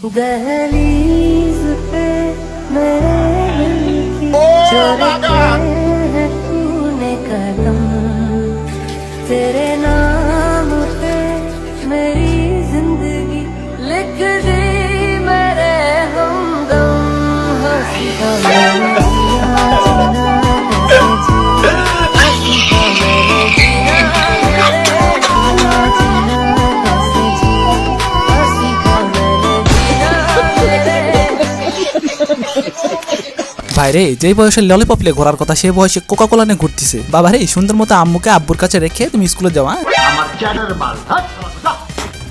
दहलीज पे मेरे दिल की जो रखे हैं तूने कदम, तेरे नाम पे मेरी जिंदगी लिख दी मेरे हमदम। हंसी का मैंने जिया जीना कैसे जिया, हंसी का मैंने जिया मेरे जिया जीना कैसे जिया, हंसी का मैंने जिया मेरे। ভাইরে যেই বয়সে ললিপপ নিয়ে ঘোরার কথা সেই বয়সে কোকা কোলা নিয়ে ঘুরতেছে। বাবারে সুন্দর মতো আম্মুকে আব্বুর কাছে রেখে তুমি স্কুলে যাওয়া।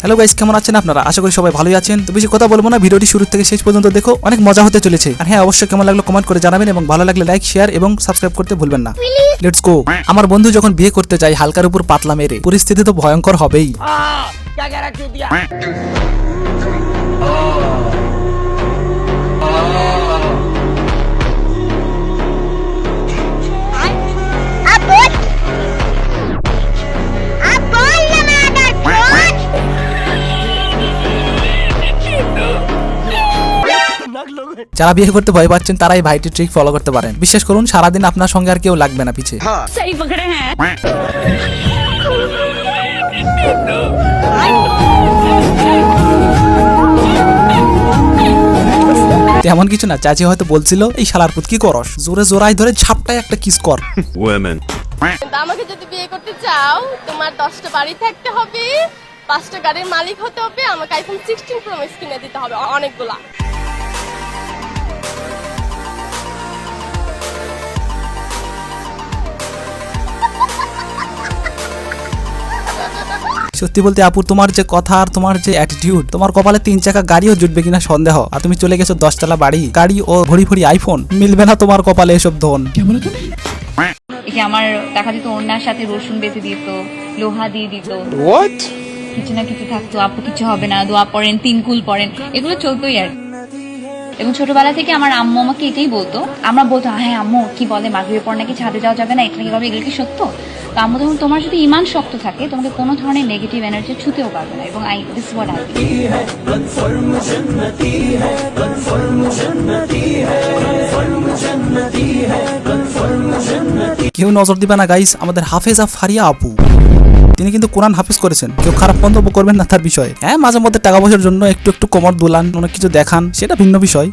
হ্যালো গাইস, কেমন আছেন আপনারা? আশা করি সবাই ভালোই আছেন। তো বেশি কথা বলবো না, ভিডিওটি শুরু থেকে শেষ পর্যন্ত দেখো, অনেক মজা হতে চলেছে। আর হ্যাঁ, অবশ্যই কেমন লাগলো কমেন্ট করে জানাবেন এবং ভালো লাগলে লাইক শেয়ার এবং সাবস্ক্রাইব করতে ভুলবেন না। Let's go. আমার বন্ধু যখন বিয়ে করতে যায় হালকার উপর পাতলা মেরে, পরিস্থিতি তো ভয়ঙ্কর হবেই। যারা বিয়ে করতে ভয় পাচ্ছেন তারা এই ভাইটি ট্রিক ফলো করতে পারেন। বিশ্বাস করুন, সারাদিন আপনার সঙ্গে আর কেউ লাগবে না পিছে। তেমন কিছু না, চাচি হয়তো বলছিল এই শালার পুত কি করস, জোরে জোরাই ধরে ঝাপটায় একটা কিস কর। আমাকে যদি বিয়ে করতে চাও তোমার 10টা বাড়ি থাকতে হবে, 5টা গাড়ির মালিক হতে হবে, আমাকে আইফোন 16 প্রো ম্যাক্স কিনে দিতে হবে অনেকগুলা। সত্যি বলতে আপু, তোমার যে কথা আর তোমার যে অ্যাটিটিউড, তোমার কপালে 3 চাকা গাড়িও জুটবে কিনা সন্দেহ। আর তুমি চলে গেছো 10 তলা বাড়ি, গাড়ি ও ভরি ভরি আইফোন, মিলবে না তোমার কপালে এসব ধন। আমার দেখা দিত ওনার সাথে রসুন বেঁধে দিত, লোহা দিয়ে দিত, কিছু না কিছু থাকতো। আপু কিছু হবে না, দোয়া পড়েন, 3 কুল পড়েন, এগুলো চলতোই আর। এবং ছোটবেলা থেকে আমার আম্মু আমাকে এটাই বলতো। আমরা বলতো হ্যাঁ আম্মু কি বলে মাগরিবের পর নাকি ছাদে যাওয়া যাবে না, এটা নাকি এগুলো কি সত্য? তো আম্মু তখন তোমার যদি ইমান শক্ত থাকে তোমাকে কোনো ধরনের নেগেটিভ এনার্জি ছুতেও পারবে না। এবং দিস ওয়াট আই কেউ নজর দিবে না গাইস, আমাদের হাফেজা ফারিয়া আপু, তিনি কিন্তু কোরআন হাফেজ করেছেন। কেউ খারাপ মন্তব্য করবেন না তার বিষয়ে। হ্যাঁ, মাঝে মধ্যে টাকা পয়সার জন্য একটু একটু কোমর দুলান, অনেক কিছু দেখান, সেটা ভিন্ন বিষয়।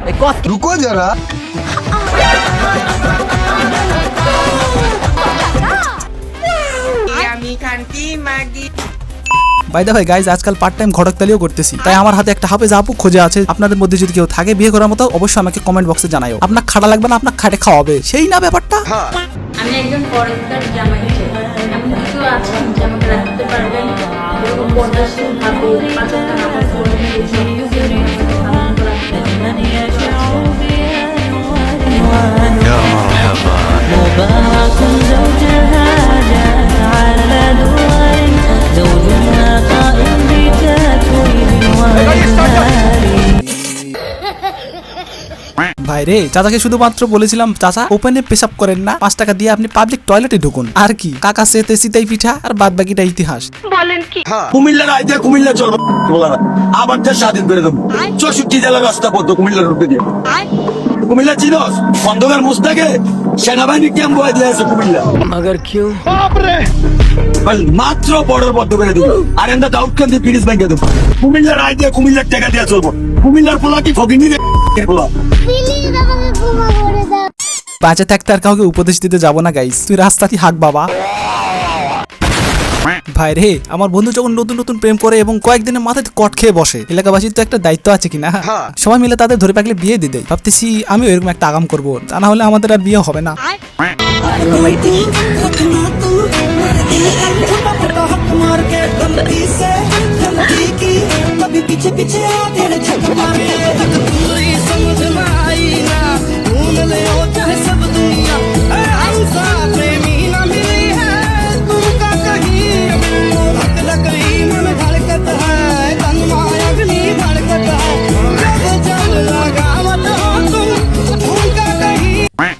বাই দ্য ওয়ে গাইস, আজকাল পার্ট টাইম ঘটকতালিও করতেছি, তাই আমার হাতে একটা হাফেজ আপু খোঁজে আছে। আপনাদের মধ্যে যদি কেউ থাকে বিয়ে করার মতো, অবশ্যই আমাকে কমেন্ট বক্সে জানাও। আপনার খাটা লাগবে না, আপনার খাটে খাওয়াবে, সেই না ব্যাপারটা। আমি একজন পরদার জামাই চাই, এমন কিছু আছে যে আমাকে রাখতে পারবেন, এরকম পর্দাশীল ভাবে 5 ওয়াক্ত নামাজ পড়ে ভাইরে, চাচাকে শুধুমাত্র বলেছিলাম চাচা ওপেনে পেশাব করেন না, 5 টাকা দিয়ে আপনি পাবলিক টয়লেটে ঢুকুন। আর কি, কাকা সেতে সিতাই পিঠা, আর বাদ বাকিটা ইতিহাস। কুমিল্লার আইতে কুমিল্লা চলো আবার স্বাধীন করে দেবো। 64 জেলার রাস্তা পদ্ম কুমিল্লার রূপে দিয়ে কুমিল্লা চিনস খন্দকার মুস্তাকে সেনাবাহিনী ক্যাম্প হয়ে দিয়েছে কুমিল্লা। মাত্র বর্ডার বদ্ধ করে দেবো, আর এন্দা দাউদখান দিয়ে ব্রিটিশ ব্যাংকে দেবো। কুমিল্লার আই দিয়ে কুমিল্লার টাকা দিয়ে চলবো। কুমিল্লার পোলা কি ফকিনি পোলা। বাঁচে থাকতে আর কাউকে উপদেশ দিতে যাবো না গাইস, তুই রাস্তাতেই হাক বাবা। ভাই রে, আমার বন্ধু যখন নতুন নতুন প্রেম করে এবং কয়েকদিনের মাথায় কট খেয়ে বসে, এলাকাবাসীর তো একটা দায়িত্ব আছে কিনা, সবাই মিলে তাদের ধরে পাকলে বিয়ে দিয়ে দেয়। ভাবতেছি আমিও এরকম একটা আগাম করবো, তা না হলে আমাদের আর বিয়ে হবে না।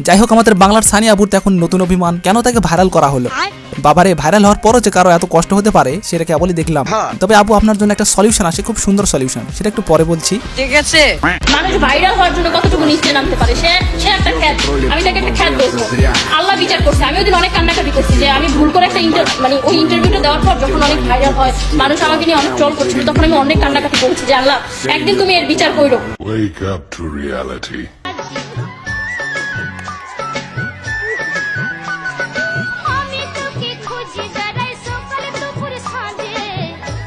যাই হোক, আমাদের বাংলার সানি আবুর তো এখন নতুন অভিমান, কেন তাকে ভাইরাল করা হলো? বাবারে, ভাইরাল হওয়ার পরও যে কারো এত কষ্ট হতে পারে সেটা কেবলই দেখলাম। তবে আপু আপনার জন্য একটা সলিউশন আছে, খুব সুন্দর সলিউশন, সেটা একটু পরে বলছি। মানুষ ভাইরাল হওয়ার জন্য কতটুকু নিচে নামতে পারে, সে একটা খ্যাত, আমি তাকে একটা খ্যাত বলবো। আল্লাহ বিচার করছে। আমি ওদিন অনেক কান্নাকাটি করছি যে আমি ভুল করে একটা মানে ওই ইন্টারভিউটা দেওয়ার পর যখন অনেক ভাইরাল হয়, মানুষ আমাকে নিয়ে অনেক ট্রল করছিল, তখন আমি অনেক কান্নাকাটি করেছি যে আল্লাহ একদিন তুমি এর বিচার করো। Wake up to reality. আমি তোকে খুঁজি বেড়াই সকালে দুপুরে সাঁঝে,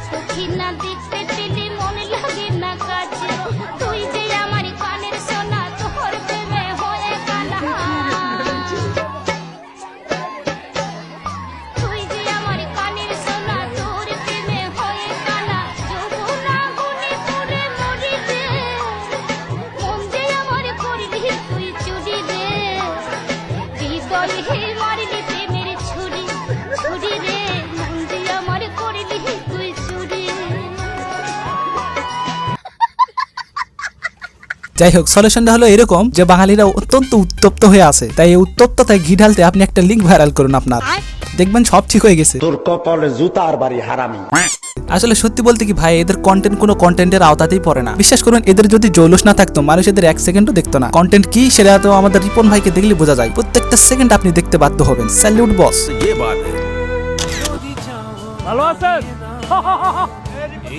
চোখে না দেখতে পেলে মনে লাগে না কাছে। তুই যে আমার কানের সোনা, তোর প্রেমে হয়ে কানা। তুই যে আমার কানের সোনা, তোর প্রেমে হয়ে কানা। যৌবনা গুনে তোরে মরি রে, মন যে আমার করলি তুই চুরি রে। হৃদয়ে মারলি প্রেমের ছুরি, ছুরি রে, মন যে আমার করলি তুই চুরি। যাই হোক, সলিউশনটা হলো এরকম যে বাঙালিরা অত্যন্ত উত্তপ্ত হয়ে আছে, তাই এই উত্তপ্ততায় ঘি ঢালতে আপনি একটা লিঙ্ক ভাইরাল করুন আপনার, দেখবেন সব ঠিক হয়ে গেছে। তোর কপালে জুতার বাড়ি হারামি। আসলে সত্যি বলতে কি ভাই, এদের কন্টেন্ট কোনো কন্টেন্টের আওতাতেই পড়ে না। বিশ্বাস করুন, এদের যদি জৌলুস না থাকতো মানুষ এদের এক সেকেন্ডও দেখতো না। কন্টেন্ট কি সেটা তো আমাদের রিপন ভাইকে দেখলে বোঝা যায়, প্রত্যেকটা সেকেন্ড আপনি দেখতে বাধ্য হবেন। স্যালিউট বস। ভালো আছেন?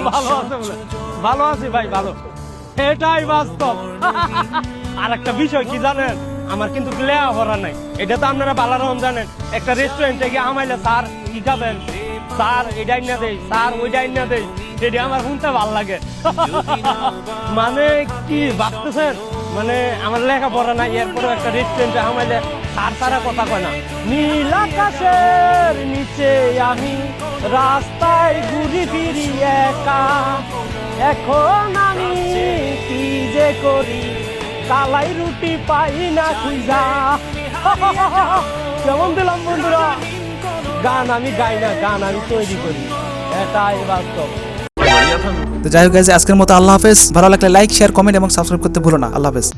ভালো আছে বলে ভালো আছি ভাই, ভালো, এটাই বাস্তব। আর একটা বিষয় কি জানেন, আমার কিন্তু লেয়া ভরা নাই, এটা তো আপনারা বালারহম জানেন। একটা রেস্টুরেন্টে গিয়ে আমাইলে স্যার কি খাবেন, স্যার এটাই না দেয়, স্যার ওইটাই না দেয়, এটা আমার শুনতে ভাল লাগে। মানে কি ভাবতেছেন, মানে আমার লেখাপড়া নাই, এরপরে একটা রেস্টুরেন্টে আমাইলে স্যার সারা কথা কয় না। নীল আকাশের নিচে আমি রাস্তায় ঘুরি ফিরি একা, এখন আমি কি যে করি, কালাই রুটি পাই না খুঁজা। কেমন দিলাম বন্ধুরা? গান আমি গাই না, গান আমি তৈরি করি, এটাই বাস্তব। তো যাই হোক, আজকের মতো আল্লাহ হাফেজ। ভালো লাগলে লাইক, শেয়ার, কমেন্ট এবং সাবস্ক্রাইব করতে ভুলো না। আল্লাহ হাফেজ।